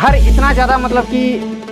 घर इतना ज़्यादा मतलब कि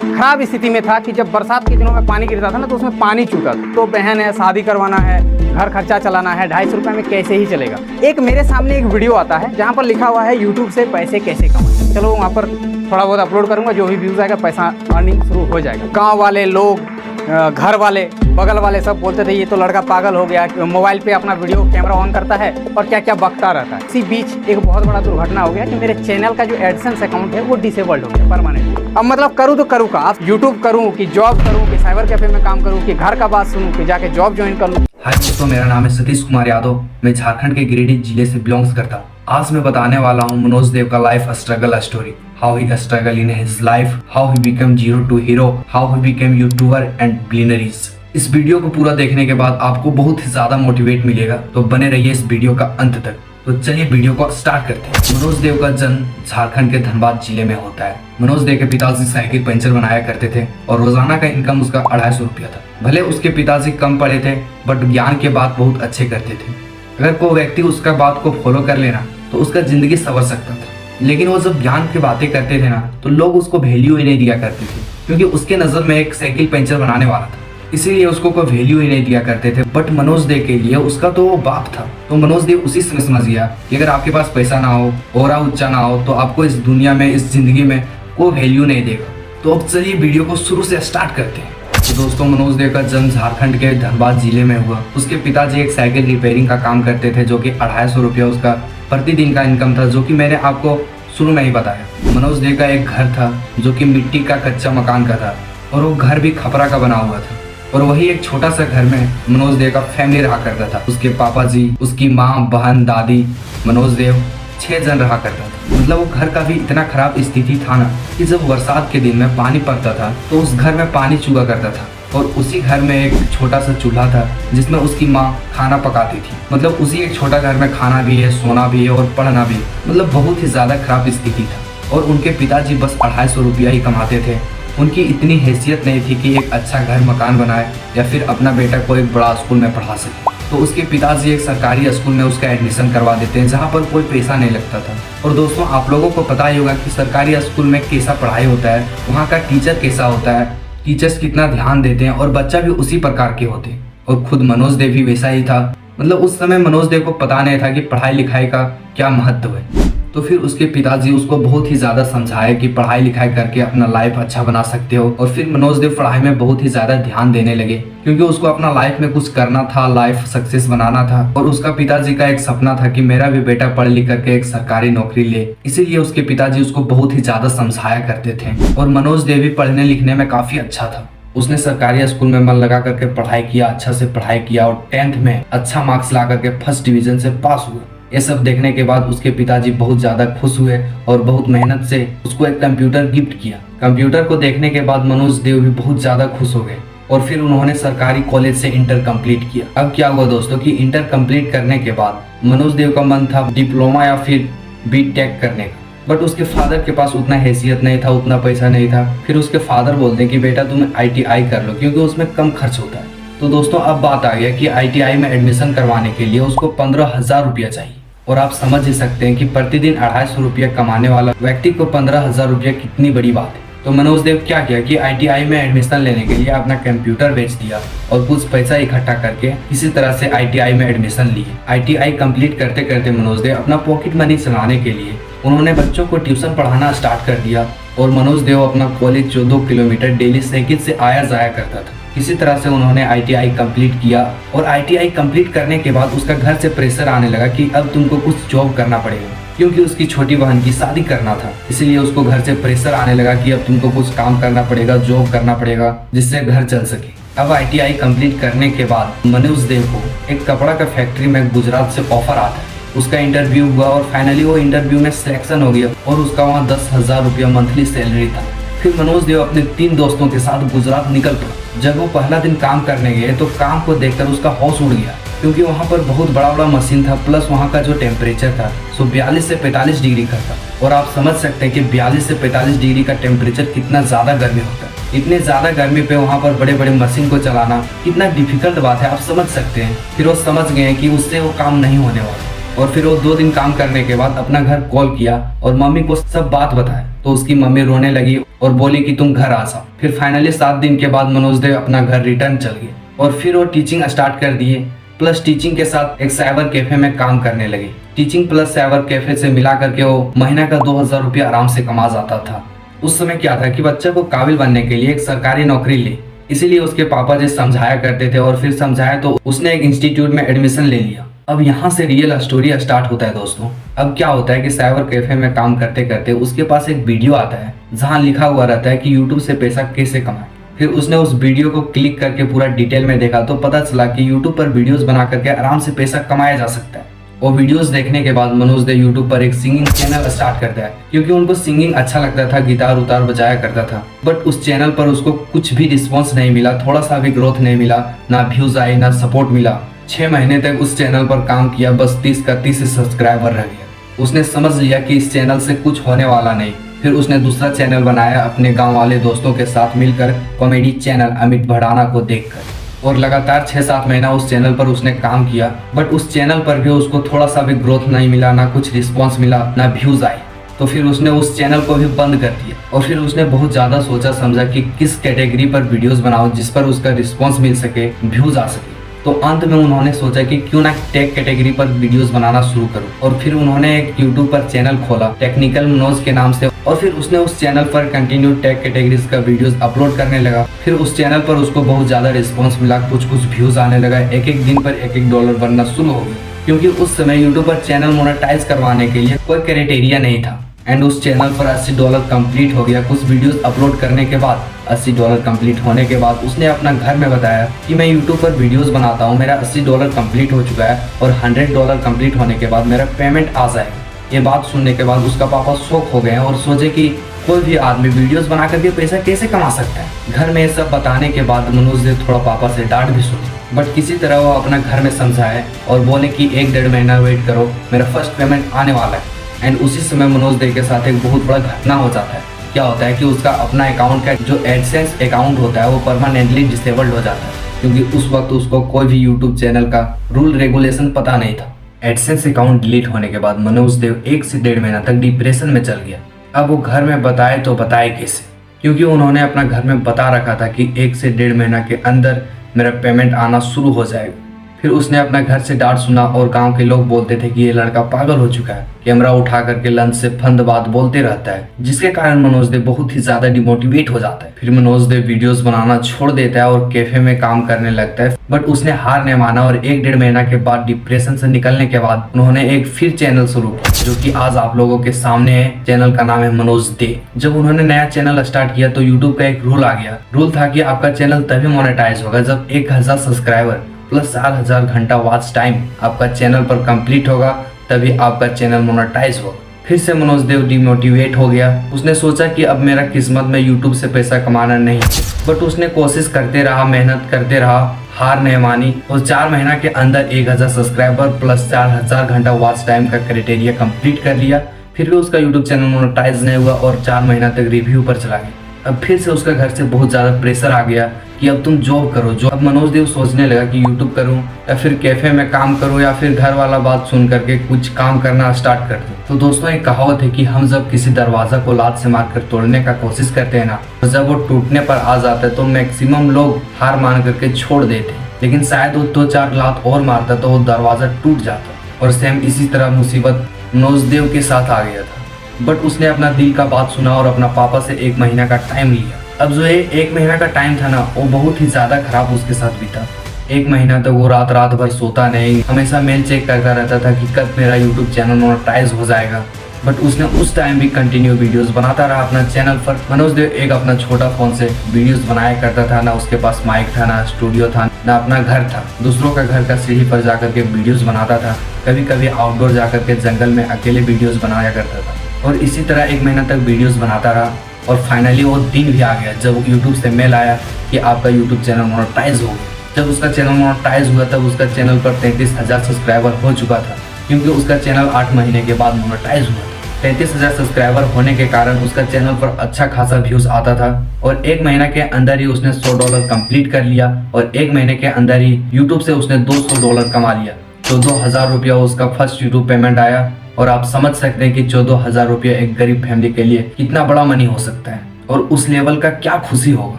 खराब स्थिति में था कि जब बरसात के दिनों में पानी गिरता था ना तो उसमें पानी चूका। तो बहन है, शादी करवाना है, घर खर्चा चलाना है, 250 रुपये में कैसे ही चलेगा। एक मेरे सामने एक वीडियो आता है जहाँ पर लिखा हुआ है यूट्यूब से पैसे कैसे कमाएं। चलो वहाँ पर थोड़ा बहुत अपलोड करूँगा, जो भी व्यूज़ आएगा पैसा अर्निंग शुरू हो जाएगा। गाँव वाले लोग, घर वाले, बगल वाले सब बोलते थे ये तो लड़का पागल हो गया, मोबाइल पे अपना वीडियो कैमरा ऑन करता है और क्या क्या बकता रहता है। इसी बीच एक बहुत बड़ा दुर्घटना हो गया कि मेरे चैनल का जो एडसेंस अकाउंट है वो डिसेबल्ड हो गया परमानेंटली। अब मतलब करूँ तो करूँ का, यूट्यूब करूँ कि जॉब करूँ कि साइबर कैफे में काम करूँ कि घर का बात सुनूँ कि जाके जॉब ज्वाइन कर लूँ। हाय दोस्तों, मेरा नाम है सतीश कुमार यादव। मैं झारखंड के गिरिडीह जिले से बिलोंग्स करता हूँ। आज मैं बताने वाला हूँ मनोज देव का life struggle story. How he struggle in his life, how he become zero to hero, how he become YouTuber and billionaires. इस वीडियो को पूरा देखने के बाद आपको बहुत ही ज्यादा मोटिवेट मिलेगा, तो बने रहिए इस वीडियो का अंत तक। तो चलिए वीडियो को स्टार्ट करते हैं। मनोज देव का जन्म झारखंड के धनबाद जिले में होता है। मनोज देव के पिताजी साइकिल पंचर बनाया करते थे और रोजाना का इनकम उसका 250 रुपया था। भले उसके पिताजी कम पढ़े थे बट ज्ञान के बात बहुत अच्छे करते थे। अगर कोई व्यक्ति उसका बात को फॉलो कर लेना तो उसका जिंदगी संवर सकता था। लेकिन वो जब ज्ञान की बातें करते थे ना तो लोग उसको वैल्यू ही नहीं दिया करते थे, क्योंकि उसके नजर में एक साइकिल पंचर बनाने वाला था, इसीलिए उसको कोई वैल्यू ही नहीं दिया करते थे। बट मनोज देव के लिए उसका तो वो बाप था। तो मनोज देव उसी समय समझ गया कि अगर आपके पास पैसा ना हो, ओरा ऊंचा ना हो, तो आपको इस दुनिया में, इस जिंदगी में कोई वैल्यू नहीं देगा। तो अब चलिए वीडियो को शुरू से स्टार्ट करते हैं। तो दोस्तों, मनोज देव का जन्म झारखंड के धनबाद जिले में हुआ। उसके पिताजी एक साइकिल रिपेयरिंग का काम करते थे, जो कि 250 रुपया उसका प्रतिदिन का इनकम था, जो कि मैंने आपको शुरू में ही बताया। मनोज देव का एक घर था जो कि मिट्टी का कच्चा मकान का था और वो घर भी खपरा का बना हुआ था। और वही एक छोटा सा घर में मनोज देव का फैमिली रहा करता था। उसके पापा जी, उसकी माँ, बहन, दादी, मनोज देव 6 जन रहा करता था। मतलब वो घर का भी इतना खराब स्थिति था ना कि जब बरसात के दिन में पानी पड़ता था तो उस घर में पानी चूका करता था। और उसी घर में एक छोटा सा चूल्हा था जिसमें उसकी माँ खाना पकाती थी। मतलब उसी एक छोटा घर में खाना भी है, सोना भी है और पढ़ना भी। मतलब बहुत ही ज्यादा खराब स्थिति था। और उनके पिताजी बस 250 रुपया ही कमाते थे। उनकी इतनी हैसियत नहीं थी कि एक अच्छा घर मकान बनाए या फिर अपना बेटा को एक बड़ा स्कूल में पढ़ा सके। तो उसके पिताजी एक सरकारी स्कूल में उसका एडमिशन करवा देते हैं, जहाँ पर कोई पैसा नहीं लगता था। और दोस्तों, आप लोगों को पता ही होगा कि सरकारी स्कूल में कैसा पढ़ाई होता है, वहाँ का टीचर कैसा होता है, टीचर्स कितना ध्यान देते हैं और बच्चा भी उसी प्रकार के होते हैं। और खुद मनोज देव भी वैसा ही था। मतलब उस समय मनोज देव को पता नहीं था कि पढ़ाई लिखाई का क्या महत्व है। तो फिर उसके पिताजी उसको बहुत ही ज्यादा समझाए कि पढ़ाई लिखाई करके अपना लाइफ अच्छा बना सकते हो। और फिर मनोज देव पढ़ाई में बहुत ही ज्यादा ध्यान देने लगे, क्योंकि उसको अपना लाइफ में कुछ करना था, लाइफ सक्सेस बनाना था। और उसका पिताजी का एक सपना था कि मेरा भी बेटा पढ़ लिख करके एक सरकारी नौकरी ले। इसीलिए उसके पिताजी उसको बहुत ही ज्यादा समझाया करते थे। और मनोज देव भी पढ़ने लिखने में काफी अच्छा था। उसने सरकारी स्कूल में मन लगा करके पढ़ाई किया, अच्छा से पढ़ाई किया और 10th में अच्छा मार्क्स ला करके फर्स्ट डिवीजन से पास हुआ। ये सब देखने के बाद उसके पिताजी बहुत ज्यादा खुश हुए और बहुत मेहनत से उसको एक कंप्यूटर गिफ्ट किया। कंप्यूटर को देखने के बाद मनोज देव भी बहुत ज्यादा खुश हो गए। और फिर उन्होंने सरकारी कॉलेज से इंटर कंप्लीट किया। अब क्या हुआ दोस्तों कि इंटर कंप्लीट करने के बाद मनोज देव का मन था डिप्लोमा या फिर बीटेक करने का। बट उसके फादर के पास उतना हैसियत नहीं था, उतना पैसा नहीं था। फिर उसके फादर बोलते कि बेटा तुम ITI कर लो, क्योंकि उसमें कम खर्च होता है। तो दोस्तों, अब बात आ गया कि ITI में एडमिशन करवाने के लिए उसको 15,000 रुपया चाहिए। और आप समझ ही सकते हैं कि प्रतिदिन 250 रुपया कमाने वाला व्यक्ति को 15,000 रुपया कितनी बड़ी बात है। तो मनोज देव क्या किया कि ITI में एडमिशन लेने के लिए अपना कंप्यूटर बेच दिया और कुछ पैसा इकट्ठा करके इसी तरह से ITI में एडमिशन लिए। ITI कंप्लीट करते करते मनोज देव अपना पॉकेट मनी चलाने के लिए उन्होंने बच्चों को ट्यूशन पढ़ाना स्टार्ट कर दिया। और मनोज देव अपना कॉलेज जो 2 किलोमीटर डेली साइकिल से आया जाया करता था। इसी तरह से उन्होंने ITI कंप्लीट किया। और ITI कंप्लीट करने के बाद उसका घर से प्रेशर आने लगा कि अब तुमको कुछ जॉब करना पड़ेगा, क्योंकि उसकी छोटी बहन की शादी करना था। इसीलिए उसको घर से प्रेशर आने लगा कि अब तुमको कुछ काम करना पड़ेगा, जॉब करना पड़ेगा, जिससे घर चल सके। अब ITI कंप्लीट करने के बाद मनोज देव को एक कपड़ा का फैक्ट्री में गुजरात से ऑफर आता है। उसका इंटरव्यू हुआ और फाइनली वो इंटरव्यू में सिलेक्शन हो गया और उसका वहाँ 10,000 रुपया मंथली सैलरी था। फिर मनोज देव अपने 3 दोस्तों के साथ गुजरात निकल पड़ा। जब वो पहला दिन काम करने गए तो काम को देखकर उसका होश उड़ गया, क्योंकि वहाँ पर बहुत बड़ा बड़ा मशीन था, प्लस वहाँ का जो टेम्परेचर था सो 42 से 45 डिग्री का था। और आप समझ सकते हैं कि 42 से 45 डिग्री का टेम्परेचर कितना ज़्यादा गर्मी होता है। इतने ज़्यादा गर्मी पे वहाँ पर बड़े बड़े मशीन को चलाना कितना डिफिकल्ट बात है, आप समझ सकते हैं। फिर वो समझ गए कि उससे वो काम नहीं होने वाला। और फिर वो 2 दिन काम करने के बाद अपना घर कॉल किया और मम्मी को सब बात बताया। तो उसकी मम्मी रोने लगी और बोली कि तुम घर आ जाओ। फिर फाइनली 7 दिन के बाद मनोज देव अपना घर रिटर्न चल गए और फिर वो टीचिंग स्टार्ट कर दिए। प्लस टीचिंग के साथ एक साइबर कैफे में काम करने लगे। टीचिंग प्लस साइबर कैफे से मिला करके वो महीना का 2000 रुपया आराम से कमा जाता था। उस समय क्या था कि बच्चे को काबिल बनने के लिए एक सरकारी नौकरी ले, इसीलिए उसके पापा जी समझाया करते थे और फिर समझाया तो उसने एक इंस्टीट्यूट में एडमिशन ले लिया। अब यहाँ से रियल स्टोरी स्टार्ट होता है दोस्तों। अब क्या होता है कि साइबर कैफे में काम करते करते उसके पास एक वीडियो आता है जहाँ लिखा हुआ रहता है कि यूट्यूब से पैसा कैसे कमाए। फिर उसने उस वीडियो को क्लिक करके पूरा डिटेल में देखा तो पता चला कि यूट्यूब पर वीडियोस बना करके आराम से पैसा कमाया जा सकता है। और वीडियोस देखने के बाद मनोज देव यूट्यूब पर एक सिंगिंग चैनल स्टार्ट करता है, क्योंकि उनको सिंगिंग अच्छा लगता था, गिटार उतार बजाया करता था। बट उस चैनल पर उसको कुछ भी रिस्पॉन्स नहीं मिला, थोड़ा सा भी ग्रोथ नहीं मिला, ना व्यूज आए ना सपोर्ट मिला। 6 महीने तक उस चैनल पर काम किया, बस 30-31 सब्सक्राइबर रह गया। उसने समझ लिया कि इस चैनल से कुछ होने वाला नहीं। फिर उसने दूसरा चैनल बनाया अपने गांव वाले दोस्तों के साथ मिलकर, कॉमेडी चैनल अमित भड़ाना को देखकर। और लगातार 6-7 महीना उस चैनल पर उसने काम किया, बट उस चैनल पर भी उसको थोड़ा सा भी ग्रोथ नहीं मिला, ना कुछ रिस्पॉन्स मिला, ना व्यूज आए। तो फिर उसने उस चैनल को भी बंद कर दिया। और फिर उसने बहुत ज़्यादा सोचा समझा कि किस कैटेगरी पर वीडियोस बनाओ जिस पर उसका रिस्पॉन्स मिल सके, व्यूज आ सके। तो अंत में उन्होंने सोचा कि क्यों ना टेक कैटेगरी पर वीडियोस बनाना शुरू करो। और फिर उन्होंने एक यूट्यूब पर चैनल खोला टेक्निकल मनोज के नाम से। और फिर उसने उस चैनल पर कंटिन्यू टेक कैटेगरीज का वीडियोस अपलोड करने लगा। फिर उस चैनल पर उसको बहुत ज़्यादा रिस्पॉन्स मिला, कुछ व्यूज आने लगा। एक दिन पर $1 बनना शुरू हो गया, क्योंकि उस समय यूट्यूब पर चैनल मोनेटाइज करवाने के लिए कोई क्राइटेरिया नहीं था। एंड उस चैनल पर $80 कंप्लीट हो गया। कुछ वीडियोस अपलोड करने के बाद $80 कंप्लीट होने के बाद उसने अपना घर में बताया कि मैं यूट्यूब पर वीडियोस बनाता हूँ, मेरा $80 कंप्लीट हो चुका है और $100 कंप्लीट होने के बाद मेरा पेमेंट आ जाएगा। ये बात सुनने के बाद उसका पापा शॉक हो गए और सोचे कि कोई भी आदमी वीडियोस बना करके पैसा कैसे कमा सकता है। घर में ये सब बताने के बाद मनोज ने थोड़ा पापा से डांट भी सुनी, बट किसी तरह वो अपना घर में समझाए और बोले कि 1-1.5 महीना वेट करो, मेरा फर्स्ट पेमेंट आने वाला है। एंड उसी समय मनोज देव के साथ एक बहुत बड़ा घटना हो जाता है। क्या होता है कि उसका अपना अकाउंट का जो एडसेंस अकाउंट होता है वो परमानेंटली डिसेबल्ड हो जाता है, क्योंकि उस वक्त उसको कोई भी यूट्यूब चैनल का रूल रेगुलेशन पता नहीं था। एडसेंस अकाउंट डिलीट होने के बाद मनोज देव 1 से 1.5 महीना तक डिप्रेशन में चल गया। अब वो घर में बताए तो बताए कैसे, क्योंकि उन्होंने अपना घर में बता रखा था कि 1 से 1.5 महीना के अंदर मेरा पेमेंट आना शुरू हो जाएगा। फिर उसने अपना घर से डांट सुना और गांव के लोग बोलते थे कि ये लड़का पागल हो चुका है, कैमरा उठा करके लंच से फंद बात बोलते रहता है, जिसके कारण मनोज देव बहुत ही ज्यादा डिमोटिवेट हो जाता है। फिर मनोज देव वीडियोस बनाना छोड़ देता है और कैफे में काम करने लगता है। बट उसने हार नहीं माना और 1-1.5 महीना के बाद डिप्रेशन से निकलने के बाद उन्होंने एक फिर चैनल शुरू किया, जो कि आज आप लोगों के सामने है। चैनल का नाम है मनोज देव। जब उन्होंने नया चैनल स्टार्ट किया तो यूट्यूब का एक रूल आ गया। रूल था कि आपका चैनल तभी मोनेटाइज होगा जब 1000 सब्सक्राइबर प्लस 4000 घंटा वॉच टाइम आपका चैनल पर कंप्लीट होगा, तभी आपका चैनल मोनेटाइज होगा। फिर से मनोज देव डिमोटिवेट हो गया। उसने सोचा कि अब मेरा किस्मत में यूट्यूब से पैसा कमाना नहीं, बट उसने कोशिश करते रहा, मेहनत करते रहा, हार नहीं मानी और 4 महीना के अंदर 1000 सब्सक्राइबर प्लस 4000 घंटा वॉच टाइम का क्राइटेरिया कंप्लीट कर लिया। फिर भी उसका यूट्यूब चैनल मोनेटाइज नहीं हुआ और 4 महीना तक रिव्यू पर चला गया। अब फिर से उसका घर से बहुत ज़्यादा प्रेशर आ गया कि अब तुम जॉब करो। जो अब मनोज देव सोचने लगा कि यूट्यूब करूं या फिर कैफे में काम करूं या फिर घर वाला बात सुन करके कुछ काम करना स्टार्ट कर दूं। तो दोस्तों एक कहावत है कि हम जब किसी दरवाजा को लात से मारकर तोड़ने का कोशिश करते हैं ना, तो जब वो टूटने पर आ जाता है तो मैक्सिमम लोग हार मान करके छोड़ देते हैं, लेकिन शायद वो 2-4 लात और मारता तो वो दरवाजा टूट जाता। और सेम इसी तरह मुसीबत मनोज देव के साथ आ गया था। बट उसने अपना दिल का बात सुना और अपना पापा से 1 महीना का टाइम लिया। अब जो 1 महीना का टाइम था ना, वो बहुत ही ज़्यादा खराब उसके साथ बीता। 1 महीना तक वो रात भर सोता नहीं, हमेशा मेल चेक करता रहता था कि कब मेरा यूट्यूब चैनल मोनेटाइज हो जाएगा। बट उसने उस टाइम भी कंटिन्यू वीडियोस बनाता रहा अपना चैनल पर। मनोज देव एक अपना छोटा फ़ोन से वीडियोस बनाया करता था। ना उसके पास माइक था, ना स्टूडियो था, ना अपना घर था। दूसरों का घर का सीढ़ी पर जाकर के वीडियोस बनाता था। कभी कभी आउटडोर जाकर के जंगल में अकेले वीडियोस बनाया करता था। और इसी तरह 1 महीना तक वीडियोस बनाता रहा। और फाइनली वो दिन भी आ गया जब यूट्यूब से मेल आया कि आपका यूट्यूब चैनल मोनेटाइज हो गया। जब उसका चैनल मोनेटाइज हुआ तब उसका चैनल पर 33,000 सब्सक्राइबर हो चुका था, क्योंकि उसका चैनल 8 महीने के बाद मोनेटाइज हुआ। 33,000 सब्सक्राइबर होने के कारण उसका चैनल पर अच्छा खासा व्यूज आता था। और 1 महीना के अंदर ही उसने $100 कंप्लीट कर लिया और 1 महीने के अंदर ही यूट्यूब से उसने $200 कमा लिया। 14,000 रुपया उसका फर्स्ट यूट्यूब पेमेंट आया। और आप समझ सकते हैं कि 14,000 रुपया एक गरीब फैमिली के लिए कितना बड़ा मनी हो सकता है और उस लेवल का क्या खुशी होगा।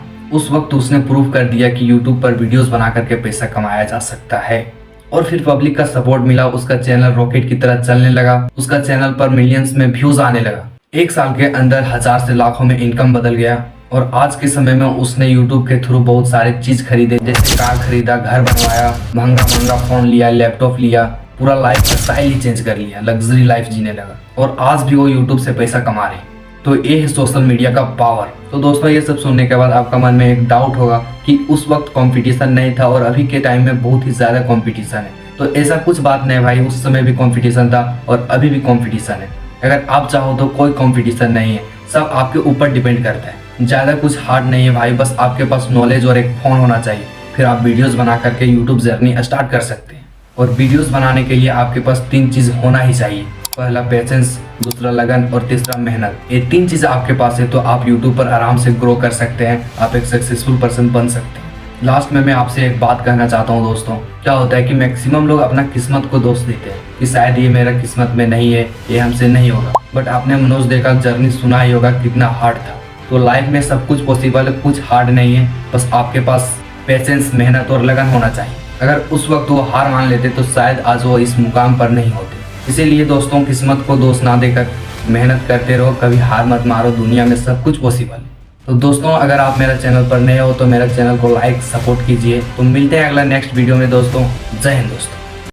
उस वक्त उसने प्रूव कर दिया कि यूट्यूब पर वीडियोस बना करके पैसा कमाया जा सकता है। और फिर पब्लिक का सपोर्ट मिला, उसका चैनल रॉकेट की तरह चलने लगा, उसका चैनल पर मिलियंस में व्यूज आने लगा। एक साल के अंदर 1000 से लाखों में इनकम बदल गया। और आज के समय में उसने यूट्यूब के थ्रू बहुत सारे चीज खरीदे, जैसे कार खरीदा, घर बनवाया, महंगा फोन लिया, लैपटॉप लिया, पूरा लाइफ का स्टाइल ही चेंज कर लिया, लग्जरी लाइफ जीने लगा। और आज भी वो यूट्यूब से पैसा कमा रहे। तो ये है सोशल मीडिया का पावर। तो दोस्तों ये सब सुनने के बाद आपका मन में एक डाउट होगा कि उस वक्त कंपटीशन नहीं था और अभी के टाइम में बहुत ही ज्यादा कंपटीशन है। तो ऐसा कुछ बात नहीं भाई, उस समय भी कंपटीशन था और अभी भी कंपटीशन है। अगर आप चाहो तो कोई कंपटीशन नहीं है, सब आपके ऊपर डिपेंड करता है। ज्यादा कुछ हार्ड नहीं है भाई, बस आपके पास नॉलेज और एक फोन होना चाहिए, फिर आप वीडियोस बना करके यूट्यूब जर्नी स्टार्ट कर सकते हैं। और वीडियोस बनाने के लिए आपके पास 3 चीज होना ही चाहिए। पहला पेशेंस, दूसरा लगन और तीसरा मेहनत। ये 3 चीज आपके पास है तो आप यूट्यूब पर आराम से ग्रो कर सकते हैं, आप एक सक्सेसफुल पर्सन बन सकते हैं। लास्ट में मैं आपसे एक बात कहना चाहता हूँ दोस्तों, क्या होता है कि मैक्सिमम लोग अपना किस्मत को दोष देते हैं कि शायद ये मेरा किस्मत में नहीं है, ये हमसे नहीं होगा। बट आपने मनोज दे का जर्नी सुना ही होगा, कितना हार्ड था। तो लाइफ में सब कुछ पॉसिबल है, कुछ हार्ड नहीं है, बस आपके पास पेशेंस, मेहनत और लगन होना चाहिए। अगर उस वक्त वो हार मान लेते तो शायद आज वो इस मुकाम पर नहीं होते। इसीलिए दोस्तों किस्मत को दोष ना देकर मेहनत करते रहो, कभी हार मत मारो, दुनिया में सब कुछ पॉसिबल है। तो दोस्तों अगर आप मेरा चैनल पर नए हो तो मेरा चैनल को लाइक, सपोर्ट कीजिए। तो मिलते हैं अगला नेक्स्ट वीडियो में दोस्तों। जय हिंद दोस्तों।